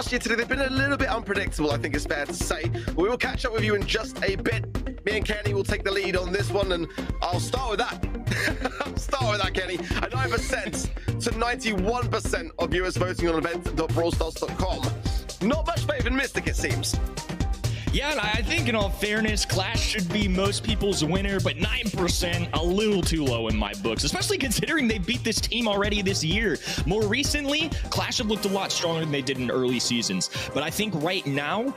last year today, they've been a little bit unpredictable, I think it's fair to say. But we will catch up with you in just a bit. Me and Kenny will take the lead on this one, and I'll start with that. I'll start with that, Kenny. A 9% to 91% of viewers voting on event.brawlstars.com. Not much faith in Mystic, it seems. Yeah, and I think in all fairness, Clash should be most people's winner, but 9%, a little too low in my books, especially considering they beat this team already this year. More recently, Clash have looked a lot stronger than they did in early seasons. But I think right now,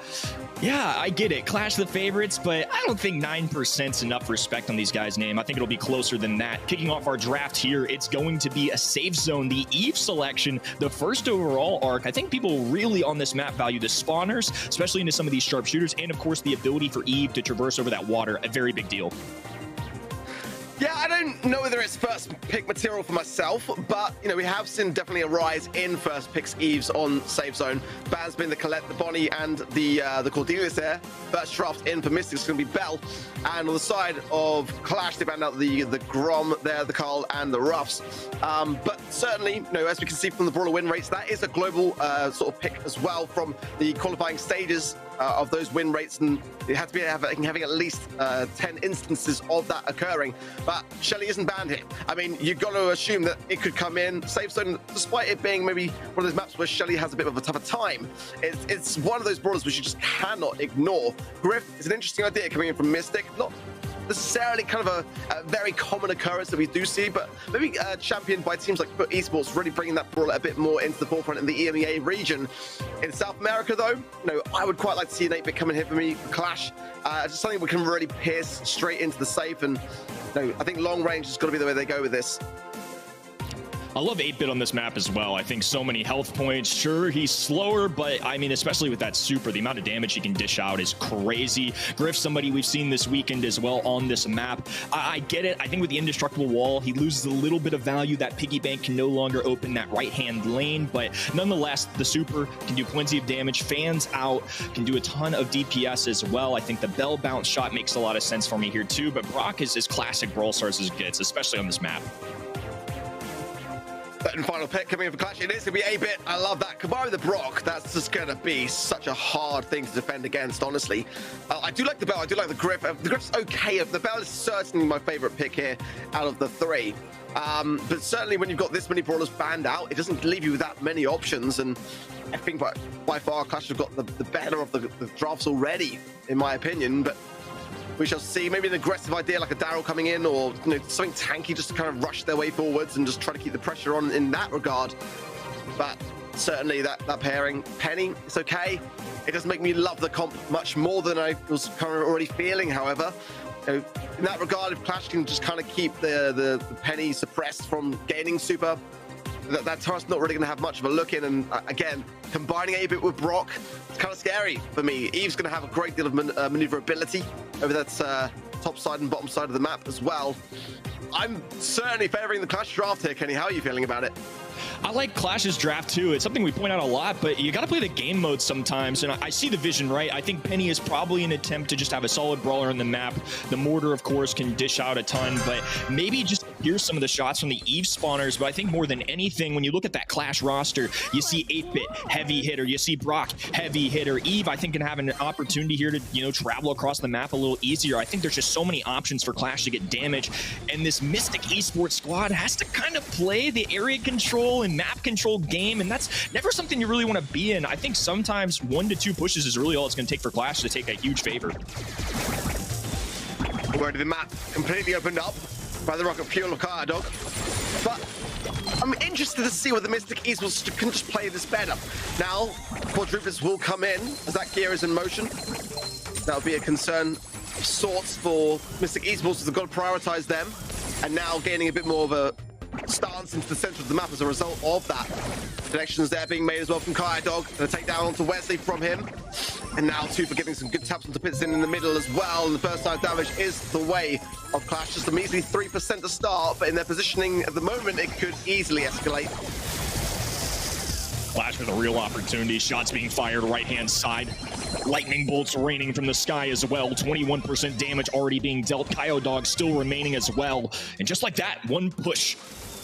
yeah, I get it. Clash the favorites, but I don't think 9% is enough respect on these guys' name. I think it'll be closer than that. Kicking off our draft here, it's going to be a safe zone, the Eve selection, the first overall arc. I think people really on this map value the spawners, especially into some of these sharpshooters, and of course the ability for Eve to traverse over that water, a very big deal. Yeah, I don't know whether it's first pick material for myself, but you know, we have seen definitely a rise in first picks Eves on safe zone. Ban's been the Colette, the Bonnie, and the Cordelius there. First draft in for Mystic is going to be Bell, and on the side of Clash, they banned out the Grom there, the Carl, and the Ruffs. But certainly, you know, as we can see from the brawler win rates, that is a global sort of pick as well from the qualifying stages of those win rates, and it has to be having at least 10 instances of that occurring. But Shelly isn't banned here. I mean, you've got to assume that it could come in safe zone, despite it being maybe one of those maps where Shelly has a bit of a tougher time. It's one of those brawlers which you just cannot ignore. Griff is an interesting idea coming in from Mystic. Not necessarily kind of a very common occurrence that we do see, but maybe championed by teams like Esports, really bringing that brawler a bit more into the forefront in the EMEA region. In South America, though, you know, I would quite like to see an 8-bit coming here for me for Clash. Just something we can really pierce straight into the safe, and you know, I think long range has got to be the way they go with this. I love 8-bit on this map as well. I think so many health points. Sure, he's slower, but I mean, especially with that super, the amount of damage he can dish out is crazy. Griff's somebody we've seen this weekend as well on this map. I get it. I think with the indestructible wall, he loses a little bit of value. That piggy bank can no longer open that right-hand lane, but nonetheless, the super can do plenty of damage. Fans out, can do a ton of DPS as well. I think the Bell bounce shot makes a lot of sense for me here too, but Brock is as classic Brawl Stars as it gets, especially on this map. Third and final pick coming in for Clash. It is going to be 8-bit. I love that. Combined with the Brock, that's just going to be such a hard thing to defend against, honestly. I do like the Bell. I do like the Griff. The Griff's okay. The Bell is certainly my favorite pick here out of the three. But certainly when you've got this many brawlers banned out, it doesn't leave you with that many options. And I think by far Clash have got the better of the drafts already, in my opinion. But we shall see. Maybe an aggressive idea like a Daryl coming in, or you know, something tanky just to kind of rush their way forwards and just try to keep the pressure on in that regard. But certainly that pairing, Penny, it's okay. It doesn't make me love the comp much more than I was kind of already feeling, however. You know, in that regard, if Clash can just kind of keep the Penny suppressed from gaining super, that turret's not really going to have much of a look in. And again, combining 8-bit with Brock, it's kind of scary for me. Eve's going to have a great deal of maneuverability over that top side and bottom side of the map as well. I'm certainly favoring the Clash draft here, Kenny. How are you feeling about it? I like Clash's draft too. It's something we point out a lot, but you got to play the game mode sometimes. And I see the vision, right? I think Penny is probably an attempt to just have a solid brawler in the map. The mortar, of course, can dish out a ton, but maybe just here's some of the shots from the Eve spawners. But I think more than anything, when you look at that Clash roster, you see 8-bit heavy hitter, you see Brock heavy hitter. Eve, I think, can have an opportunity here to, you know, travel across the map a little easier. I think there's just so many options for Clash to get damage, and this Mystic Esports squad has to kind of play the area control and map control game, and that's never something you really want to be in. I think sometimes 1 to 2 pushes is really all it's going to take for Clash to take a huge favor. Where the map completely opened up by the rocket fuel of Car Dog, but I'm interested to see whether Mystic Esports can just play this better. Now, quadruplets will come in as that gear is in motion. That'll be a concern of sorts for Mystic Esports, as they've got to prioritize them, and now gaining a bit more of a stance into the center of the map as a result of that. Connections there being made as well from Kaya Dog. Gonna take down onto Wesley from him. And now Tufa getting some good taps onto Pitts in the middle as well. And the first side damage is the way of Clash. Just a measly 3% to start, but in their positioning at the moment, it could easily escalate. Clash with a real opportunity. Shots being fired right-hand side. Lightning bolts raining from the sky as well. 21% damage already being dealt. Kyo Dog still remaining as well. And just like that, one push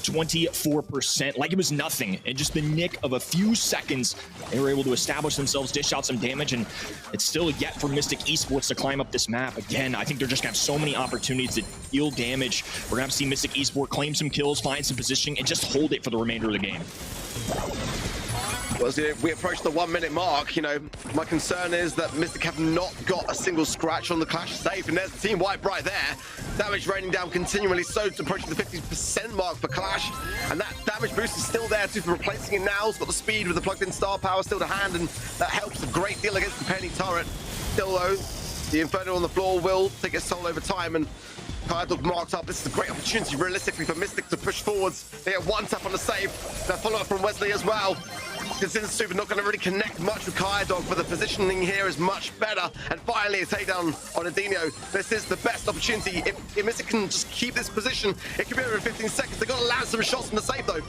24%, like it was nothing. In just the nick of a few seconds, they were able to establish themselves, dish out some damage, and it's still yet for Mystic Esports to climb up this map. Again, I think they're just gonna have so many opportunities to deal damage. We're gonna have to see Mystic Esports claim some kills, find some positioning, and just hold it for the remainder of the game. Well, as we approach the 1 minute mark, my concern is that Mystic have not got a single scratch on the Clash safe, and there's the team wipe right there. Damage raining down continually, so approaching the 50% mark for Clash, and that damage boost is still there too for replacing it now. It's got the speed with the plugged in star power still to hand, and that helps a great deal against the Penny turret. Still though, the Inferno on the floor will take its toll over time, and QLASH marked up. This is a great opportunity realistically for Mystic to push forwards. They get one tap on the save. That follow-up from Wesley as well. Since Super not going to really connect much with QLASH, but the positioning here is much better. And finally, a takedown on Adinho. This is the best opportunity. If Mystic can just keep this position, it could be over 15 seconds. They've got to land some shots from the save, though.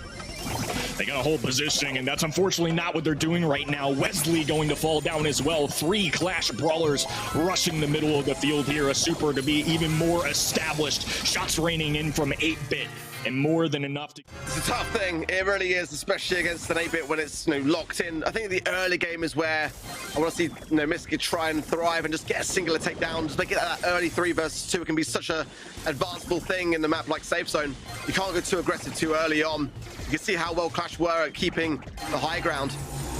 They got a hold positioning, and that's unfortunately not what they're doing right now. Wesley going to fall down as well. 3 Clash brawlers rushing the middle of the field here. A Super to be even more established. Shots raining in from 8-bit. And more than enough to... It's a tough thing. It really is, especially against an 8-bit when it's locked in. I think the early game is where I want to see Mystic try and thrive and just get a singular takedown. Just make it that early 3 versus 2. It can be such a advanceable thing in the map like Safe Zone. You can't go too aggressive too early on. You can see how well Clash were at keeping the high ground.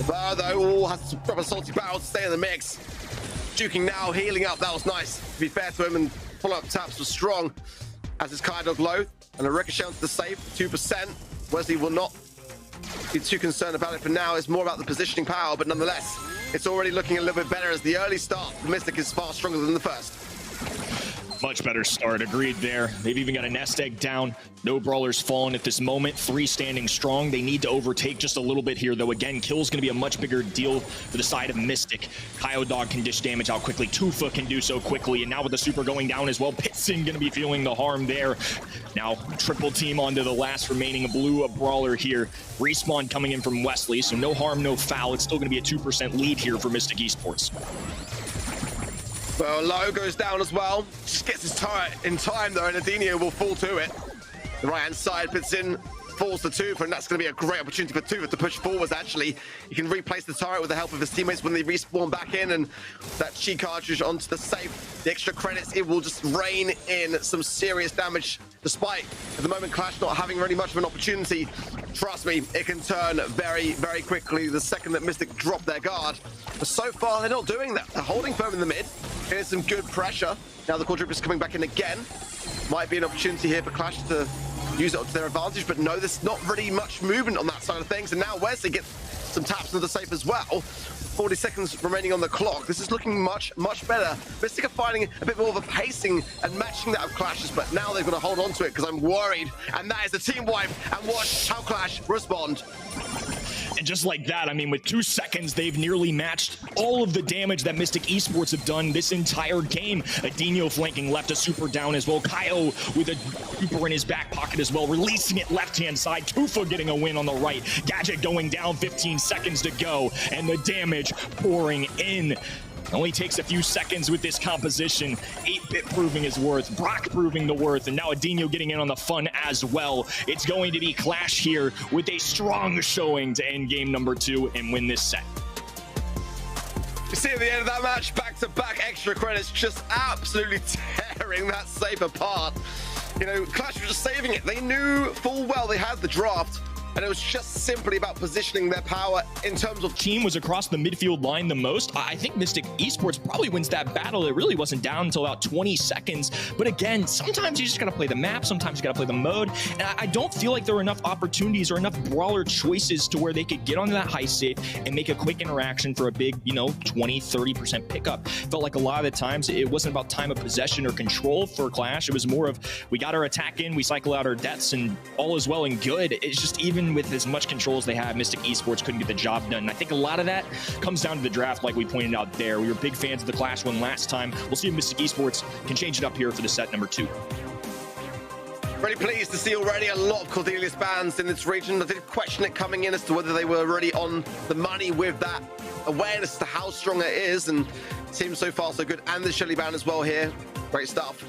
Bar though has to drop a salty barrel to stay in the mix. Juking now, healing up. That was nice. To be fair to him, and follow-up taps were strong. As his QLASH low, and a ricochet onto the safe, 2%. Wesley will not be too concerned about it for now. It's more about the positioning power, but nonetheless, it's already looking a little bit better as the early start for Mystic is far stronger than the first. Much better start, agreed there. They've even got a nest egg down. No brawlers fallen at this moment. 3 standing strong. They need to overtake just a little bit here, though. Again, kill's going to be a much bigger deal for the side of Mystic. QLASH can dish damage out quickly. Tufa can do so quickly. And now with the Super going down as well, Pitson going to be feeling the harm there. Now, triple team onto the last remaining blue brawler here. Respawn coming in from Wesley, so no harm, no foul. It's still going to be a 2% lead here for Mystic Esports. Well, Low goes down as well. Just gets his turret in time, though, and Adinho will fall to it. The right-hand side puts in, falls to Tufa, and that's going to be a great opportunity for Tufa to push forwards, actually. He can replace the turret with the help of his teammates when they respawn back in, and that chi cartridge onto the safe. The extra credits, it will just rain in some serious damage, despite, at the moment, QLASH not having really much of an opportunity. Trust me, it can turn very, very quickly the second that Mystic drop their guard. But so far, they're not doing that. They're holding firm in the mid. Here's some good pressure. Now the quadruple is coming back in again. Might be an opportunity here for QLASH to use it to their advantage, but no, there's not really much movement on that side of things. And now Wesley gets some taps into the safe as well. 40 seconds remaining on the clock. This is looking much, much better. Mystic are finding a bit more of a pacing and matching that of QLASH's, but now they've got to hold on to it because I'm worried. And that is the team wipe, and watch how QLASH respond. And just like that, I mean, with 2 seconds, they've nearly matched all of the damage that Mystic Esports have done this entire game. Adinho flanking left, a Super down as well. Kaio with a Super in his back pocket as well, releasing it left-hand side. Tufa getting a win on the right. Gadget going down, 15 seconds to go, and the damage pouring in. Only takes a few seconds with this composition. 8-bit proving his worth, Brock proving the worth, and now Adinho getting in on the fun as well. It's going to be QLASH here with a strong showing to end game number 2 and win this set. You see at the end of that match, back-to-back extra credits, just absolutely tearing that safe apart. QLASH were just saving it. They knew full well they had the draft, and it was just simply about positioning their power in terms of... Team was across the midfield line the most. I think Mystic Esports probably wins that battle. It really wasn't down until about 20 seconds. But again, sometimes you just got to play the map. Sometimes you got to play the mode. And I don't feel like there were enough opportunities or enough brawler choices to where they could get onto that high safe and make a quick interaction for a big, 20, 30% pickup. Felt like a lot of the times it wasn't about time of possession or control for QLASH. It was more of, we got our attack in, we cycle out our deaths, and all is well and good. It's just even with as much control as they have, Mystic Esports couldn't get the job done. And I think a lot of that comes down to the draft, like we pointed out there. We were big fans of the QLASH one last time. We'll see if Mystic Esports can change it up here for the set number 2. Really pleased to see already a lot of Cordelius bans in this region. I did question it coming in as to whether they were really on the money with that awareness to how strong it is, and it seems so far so good. And the Shelly ban as well here. Great stuff.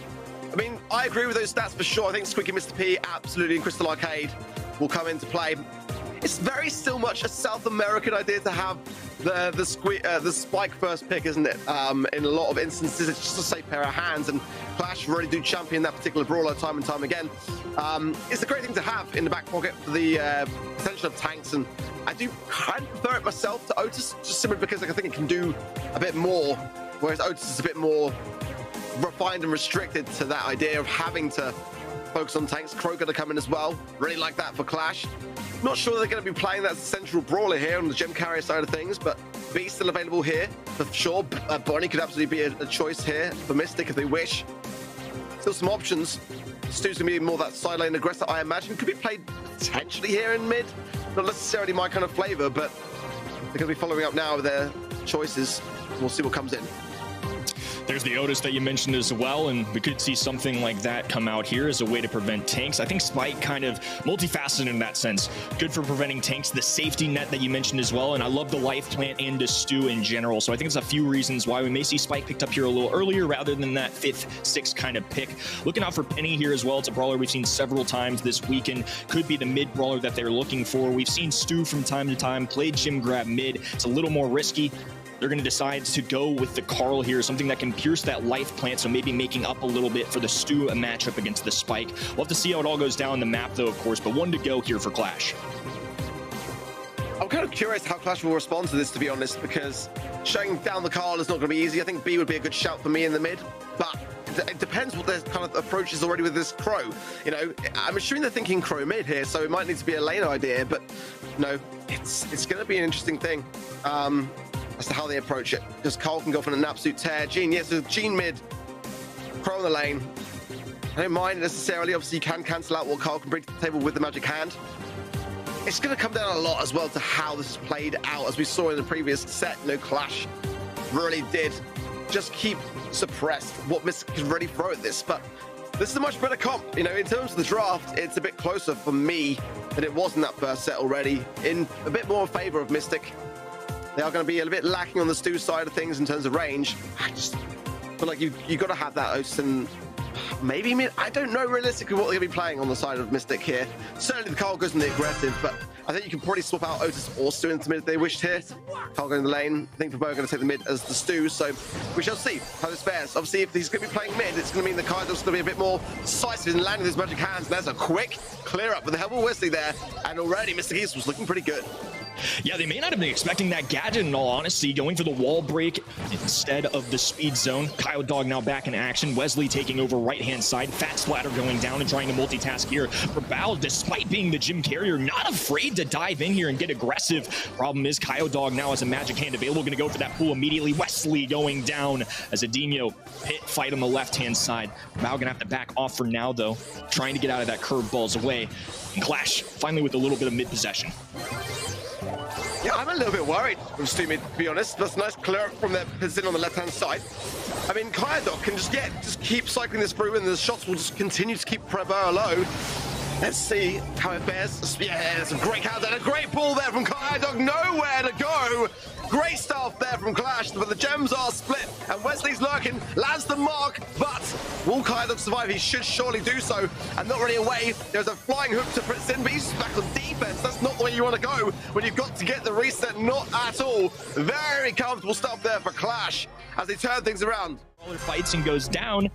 I mean, I agree with those stats for sure. I think Squeaky Mr. P absolutely in Crystal Arcade will come into play. It's very still much a South American idea to have the Spike first pick, isn't it? In a lot of instances, it's just a safe pair of hands, and Clash really do champion that particular brawler time and time again. It's a great thing to have in the back pocket for the potential of tanks, and I do kind of prefer it myself to Otis, just simply because I think it can do a bit more, whereas Otis is a bit more refined and restricted to that idea of having to focus on tanks. Crow going to come in as well. Really like that for Clash. Not sure they're going to be playing that central brawler here on the gem carrier side of things, but B's still available here for sure. Bonnie could absolutely be a choice here for Mystic if they wish. Still some options. Stu's going to be more that side lane aggressor, I imagine. Could be played potentially here in mid. Not necessarily my kind of flavor, but they're going to be following up now with their choices. We'll see what comes in. There's the Otis that you mentioned as well, and we could see something like that come out here as a way to prevent tanks. I think Spike kind of multifaceted in that sense. Good for preventing tanks, the safety net that you mentioned as well, and I love the life plant and the stew in general. So I think it's a few reasons why we may see Spike picked up here a little earlier rather than that 5th, 6th kind of pick. Looking out for Penny here as well. It's a brawler we've seen several times this weekend. Could be the mid brawler that they're looking for. We've seen Stu from time to time play Jim Grab mid. It's a little more risky. They're going to decide to go with the Carl here, something that can pierce that life plant, so maybe making up a little bit for the Stu matchup against the Spike. We'll have to see how it all goes down the map, though, of course, but one to go here for Clash. I'm kind of curious how Clash will respond to this, to be honest, because shutting down the Carl is not going to be easy. I think B would be a good shout for me in the mid, but it depends what their kind of approach is already with this Crow. You know, I'm assuming they're thinking Crow mid here, so it might need to be a lane idea, but no, it's going to be an interesting thing. As to how they approach it, because Carl can go for an absolute tear. Gene, yes, so Gene mid, Crow on the lane. I don't mind necessarily. Obviously, you can cancel out what Carl can bring to the table with the magic hand. It's going to come down a lot as well to how this is played out, as we saw in the previous set. You know, Clash really did just keep suppressed what Mystic could really throw at this, but this is a much better comp. You know, in terms of the draft, it's a bit closer for me than it was in that first set already, in a bit more favor of Mystic. They are going to be a little bit lacking on the Stu side of things in terms of range. I just feel like you've got to have that Otis, and maybe I don't know realistically what they're going to be playing on the side of Mystic here. Certainly the Carl goes in the aggressive, but I think you can probably swap out Otis or Stu into mid if they wished here. Carl going in the lane. I think Pabo are going to take the mid as the Stu, so we shall see how this fares. Obviously, if he's going to be playing mid, it's going to mean the Kaido's going to be a bit more decisive in landing his magic hands. There's a quick clear up with the help of Wesley there, and already Mr. Geese was looking pretty good. Yeah, they may not have been expecting that gadget in all honesty, going for the wall break instead of the speed zone. Kyle Dog now back in action. Wesley taking over right-hand side. Fat Splatter going down and trying to multitask here. For Brawl, despite being the gym carrier, not afraid to dive in here and get aggressive. Problem is, Kyle Dog now has a magic hand available. Going to go for that pool immediately. Wesley going down as Adinho pit fight on the left-hand side. Brawl going to have to back off for now, though. Trying to get out of that curveballs away. And Clash finally with a little bit of mid-possession. Yeah, I'm a little bit worried from Stu mid, to be honest. That's a nice clear up from their position on the left-hand side. I mean, Kyodok can just keep cycling this through, and the shots will just continue to keep Prebera low. Let's see how it fares. Yeah, it's a great countdown, a great ball there from Kyodok. Nowhere to go. Great stuff there from Clash, but the gems are split, and Wesley's lurking, lands the mark, but will Kyodok survive? He should surely do so, and not running away. There's a flying hook to put in, but he's back on defense. That's not the way you want to go when you've got to get the reset. Not at all. Very comfortable stuff there for Clash as they turn things around. Fights and goes down.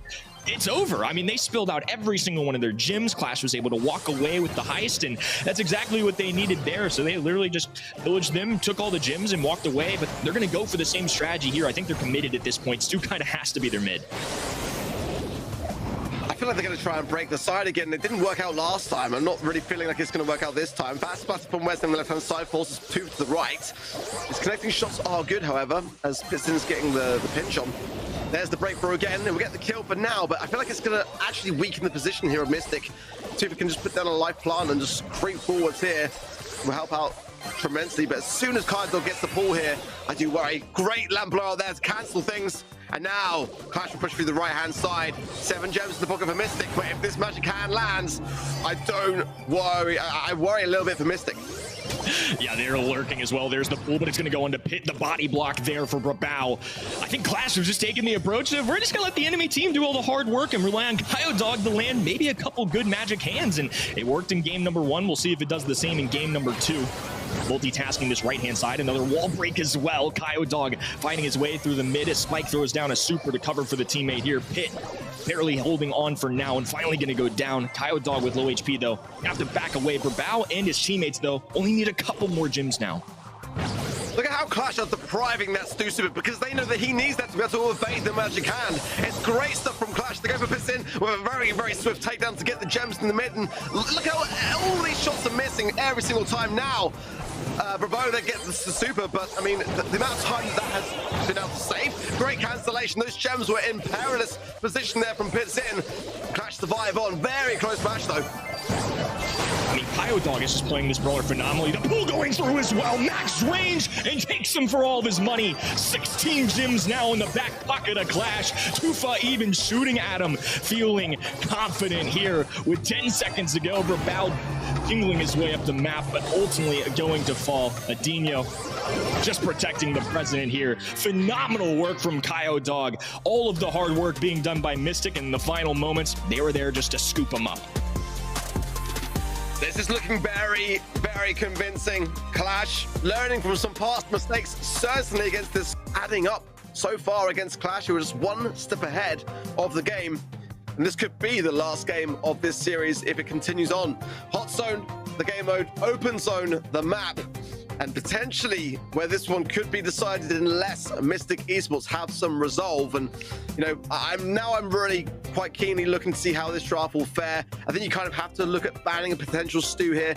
It's over. I mean, they spilled out every single one of their gyms. Clash was able to walk away with the heist, and that's exactly what they needed there. So they literally just pillaged them, took all the gyms, and walked away. But they're going to go for the same strategy here. I think they're committed at this point. Stu kind of has to be their mid. I feel like they're going to try and break the side again. It didn't work out last time. I'm not really feeling like it's going to work out this time. Fast splatter from West on the left-hand side, forces 2 to the right. His connecting shots are good, however, as Piston's getting the pinch on. There's the breakthrough again, and we'll get the kill for now, but I feel like it's going to actually weaken the position here of Mystic. See if we can just put down a life plant and just creep forwards here. Will help out tremendously, but as soon as Kaido gets the pull here, I do worry. Great lamp blow out there to cancel things. And now, Clash will push through the right-hand side. 7 gems in the pocket for Mystic, but if this magic hand lands, I don't worry. I worry a little bit for Mystic. Yeah, they're lurking as well. There's the pool, but it's going to go into pit. The body block there for Brawl. I think Clash was just taking the approach of, we're just going to let the enemy team do all the hard work and rely on Dog to land maybe a couple good magic hands. And it worked in game number 1. We'll see if it does the same in game number 2. Multitasking this right-hand side. Another wall break as well. Dog fighting his way through the mid as Spike throws down a super to cover for the teammate here. Pit barely holding on for now and finally going to go down. Dog with low HP, though. Have to back away. Brawl and his teammates, though, only need a couple more gems now. Look at how Clash are depriving that Stu super because they know that he needs that to be able to evade the magic hand. It's great stuff from Clash to go for piss in with a very, very swift takedown to get the gems in the mid. And look how all these shots are missing every single time now. Bravo, they get the super, but I mean, the amount of time that has been able to save, great cancellation. Those gems were in perilous position there from pits in. Clash survive on. Very close match, though. I mean, Dog is just playing this brawler phenomenally. The pull going through as well. Max range and takes him for all of his money. 16 gems now in the back pocket of Clash. Tufa even shooting at him, feeling confident here with 10 seconds to go. Brawl jingling his way up the map, but ultimately going to fall. Adinho just protecting the president here. Phenomenal work from Dog. All of the hard work being done by Mystic, and in the final moments, they were there just to scoop him up. This is looking very, very convincing. Clash learning from some past mistakes, certainly against this, adding up so far against Clash, who are just one step ahead of the game. And this could be the last game of this series if it continues on. Hot Zone, the game mode, Open Zone, the map, and potentially where this one could be decided unless Mystic Esports have some resolve. And you know, I'm really quite keenly looking to see how this draft will fare. I think you kind of have to look at banning a potential Stu here.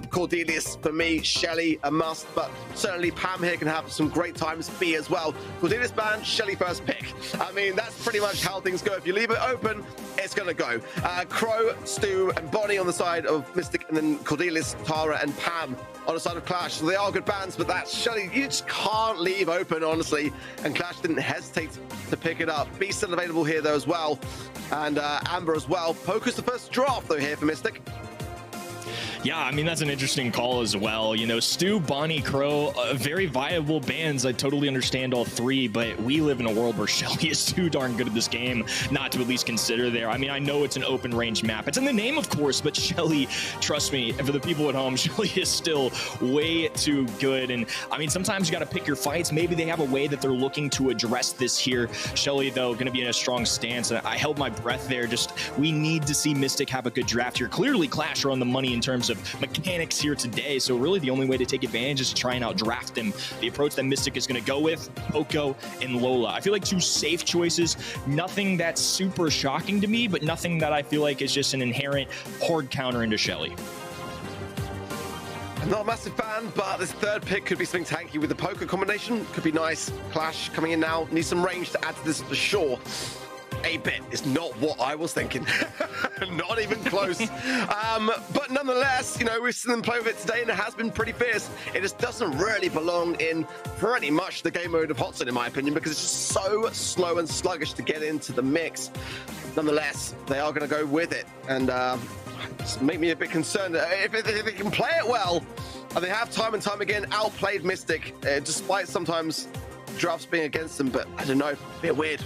Cordelius for me, Shelly a must, but certainly Pam here can have some great times. B as well. Cordelius ban, Shelly first pick. I mean, that's pretty much how things go. If you leave it open, it's gonna go. Crow, Stu, and Bonnie on the side of Mystic, and then Cordelius, Tara, and Pam on the side of Clash. So they are good bans, but that's Shelly, you just can't leave open, honestly. And Clash didn't hesitate to pick it up. Beast still available here though as well, and Amber as well. Poker's the first draft though here for Mystic. Yeah, I mean, that's an interesting call as well. You know, Stu, Bonnie, Crow, very viable bans. I totally understand all three, but we live in a world where Shelly is too darn good at this game not to at least consider there. I mean, I know it's an open range map. It's in the name, of course, but Shelly, trust me, and for the people at home, Shelly is still way too good. And I mean, sometimes you got to pick your fights. Maybe they have a way that they're looking to address this here. Shelly, though, going to be in a strong stance. I held my breath there. Just, we need to see Mystic have a good draft here. Clearly, Clash are on the money in terms of mechanics here today, so really the only way to take advantage is to try and outdraft them. The approach that Mystic is going to go with, Poco and Lola. I feel like two safe choices. Nothing that's super shocking to me, but nothing that I feel like is just an inherent hard counter into Shelly. I'm not a massive fan, but this third pick could be something tanky with the Poco combination. Could be nice. Clash coming in now. Needs some range to add to this for sure. 8-bit is not what I was thinking. Not even close. But nonetheless, you know, we've seen them play with it today and it has been pretty fierce. It just doesn't really belong in pretty much the game mode of Hot Zone, in my opinion, because it's just so slow and sluggish to get into the mix. Nonetheless, they are going to go with it, and it's make me a bit concerned. If they can play it well, and they have time and time again outplayed Mystic, despite sometimes drafts being against them, but I don't know, bit weird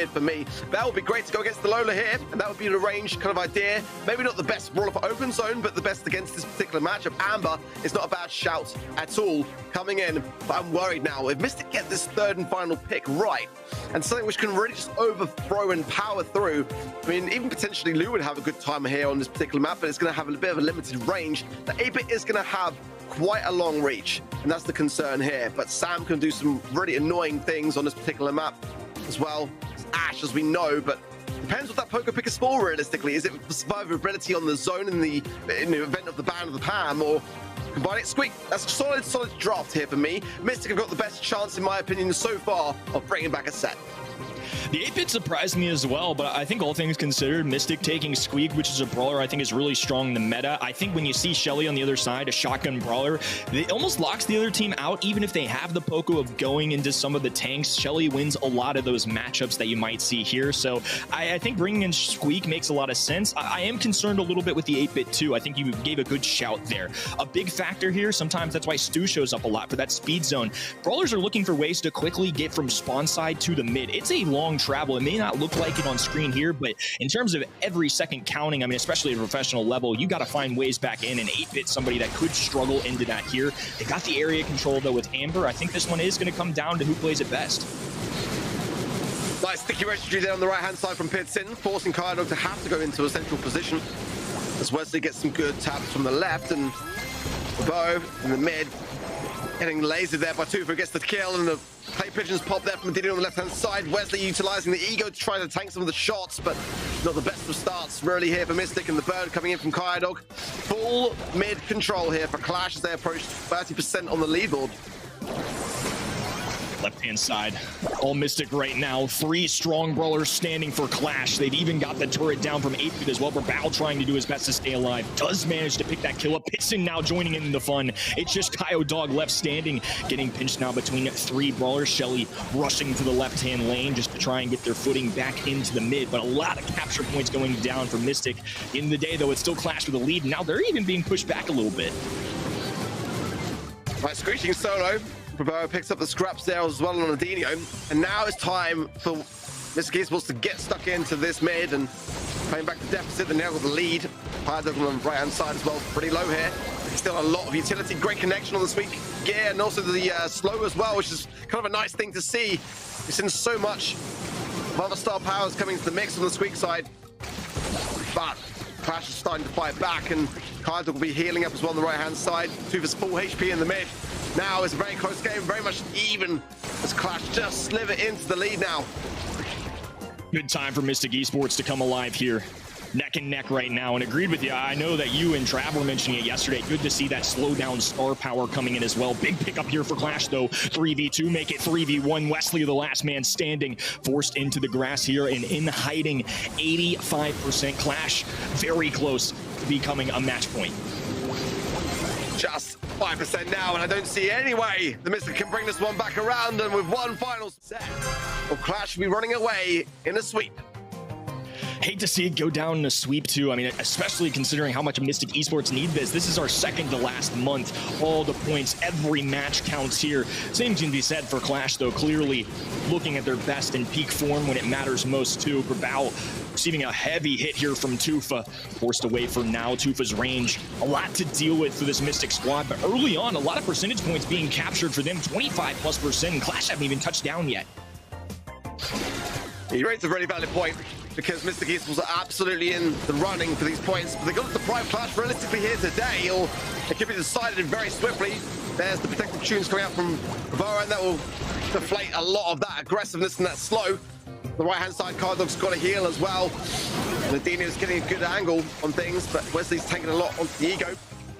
for me. That would be great to go against the Lola here, and that would be the range kind of idea. Maybe not the best brawler for Open Zone, but the best against this particular matchup. Amber is not a bad shout at all coming in, but I'm worried now. If Mystic get this third and final pick right, and something which can really just overthrow and power through, I mean, even potentially Lou would have a good time here on this particular map, but it's going to have a bit of a limited range. The 8-bit is going to have quite a long reach, and that's the concern here. But Sam can do some really annoying things on this particular map as well. It's Ash, as we know, but depends what that Poker pick is for, realistically. Is it for survivability on the zone in the event of the ban of the Pam, or combine it? Squeak. That's a solid draft here for me. Mystic have got the best chance, in my opinion, so far of bringing back a set. The 8-bit surprised me as well, but I think all things considered, Mystic taking Squeak, which is a brawler I think is really strong in the meta. I think when you see Shelly on the other side, a shotgun brawler, it almost locks the other team out, even if they have the Poco of going into some of the tanks. Shelly wins a lot of those matchups that you might see here, so I think bringing in Squeak makes a lot of sense. I am concerned a little bit with the 8-bit too. I think you gave a good shout there. A big factor here, sometimes that's why Stu shows up a lot for that speed zone. Brawlers are looking for ways to quickly get from spawn side to the mid. It's a long travel. It may not look like it on screen here, but in terms of every second counting, I mean, especially at a professional level, you got to find ways back in, and 8-bit somebody that could struggle into that here. They got the area control though with Amber. I think this one is going to come down to who plays it best. Nice sticky registry there on the right-hand side from Pitsin, forcing Kaido to have to go into a central position as Wesley gets some good taps from the left, and Bo in the mid getting lasered there by Tufa, gets the kill, and the play pigeons pop there from Medina on the left-hand side. Wesley utilizing the ego to try to tank some of the shots, but not the best of starts really here for Mystic, and the bird coming in from Kyadog. Full mid control here for Clash as they approach 30% on the leaderboard. Left-hand side, all Mystic right now. 3 strong brawlers standing for Clash. They've even got the turret down from 8-bit as well. Brawl trying to do his best to stay alive. Does manage to pick that kill up. Pitson now joining in the fun. It's just Kyodog left standing, getting pinched now between 3 brawlers. Shelly rushing to the left-hand lane just to try and get their footing back into the mid. But a lot of capture points going down for Mystic. In the day, though, it's still Clash with a lead. Now they're even being pushed back a little bit. Right, screeching solo. Bravo picks up the scraps there as well on Adinio, and now it's time for Mystic Esports to get stuck into this mid and playing back the deficit. They now got the lead. Pyadog on the right hand side as well, pretty low here. Still a lot of utility, great connection on the sweet gear, and also the slow as well, which is kind of a nice thing to see. We've seen so much of other star powers coming into the mix on the Squeak side, but Clash is starting to fight back, and Kyadog will be healing up as well on the right hand side. Tufa's full HP in the mid. Now it's a very close game, very much even as Clash just sliver into the lead now. Good time for Mystic Esports to come alive here. Neck and neck right now, and agreed with you. I know that you and Trav were mentioning it yesterday. Good to see that slow down star power coming in as well. Big pickup here for Clash though. 3v2, make it 3v1. Wesley, the last man standing, forced into the grass here and in hiding. 85% Clash, very close to becoming a match point. Just 5% now, and I don't see any way the Mystic can bring this one back around, and with one final set, well, Clash will be running away in a sweep. Hate to see it go down in a sweep too. I mean, especially considering how much Mystic Esports need this. This is our second to last month. All the points, every match counts here. Same can be said for Clash though. Clearly looking at their best in peak form when it matters most too. Brawl receiving a heavy hit here from Tufa. Forced away for now. Tufa's range, a lot to deal with for this Mystic squad, but early on, a lot of percentage points being captured for them. 25+%. Clash haven't even touched down yet. He raised a really valid point, because Mystic Esports are absolutely in the running for these points, but they got to deprive Clash realistically here today, or it could be decided very swiftly. There's the protective tunes coming out from Bavara, and that will deflate a lot of that aggressiveness and that slow. The right-hand side, Cardog's got a heal as well, and Adinio's getting a good angle on things, but Wesley's taking a lot onto the ego.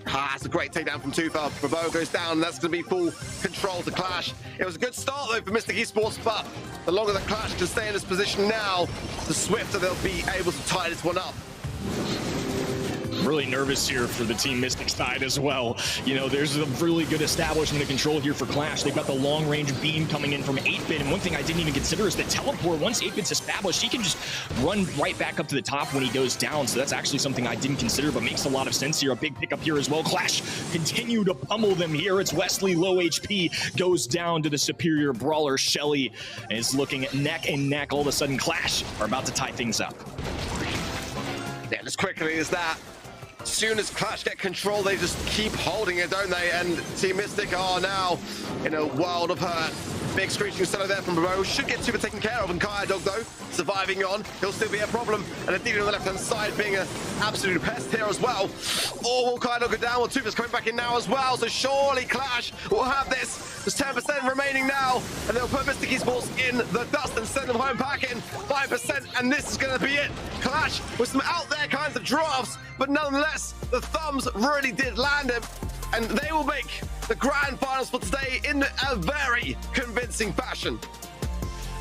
That's a great takedown from Tufa. Bravo goes down, and that's going to be full control to Clash. It was a good start, though, for Mystic Esports, but the longer the Clash can stay in this position now, the swifter they'll be able to tie this one up. Really nervous here for the Team Mystic side as well. You know, there's a really good establishment of control here for Clash. They've got the long-range beam coming in from 8-bit, and one thing I didn't even consider is the teleport. Once 8-bit's established, he can just run right back up to the top when he goes down, so that's actually something I didn't consider, but makes a lot of sense here. A big pickup here as well. Clash continue to pummel them here. It's Wesley, low HP, goes down to the superior brawler. Shelly is looking at neck and neck. All of a sudden, Clash are about to tie things up. Yeah, as quickly as that. As soon as Clash get control, they just keep holding it, don't they? And Team Mystic are now in a world of hurt. Big screeching solo there from Bro. Should get Tufa taken care of, and Kyadog, though, surviving on. He'll still be a problem. And Adina on the left-hand side being an absolute pest here as well. Oh, will Kyadog go down? Well, Tufa's coming back in now as well, so surely Clash will have this. There's 10% remaining now, and they'll put Mystic Esports in the dust and send them home packing. 5%, and this is going to be it. Clash with some out there kinds of drafts, but nonetheless, the thumbs really did land him, and they will make the grand finals for today in a very convincing fashion.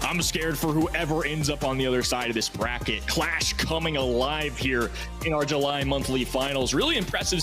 I'm scared for whoever ends up on the other side of this bracket. Clash coming alive here in our July monthly finals. Really impressive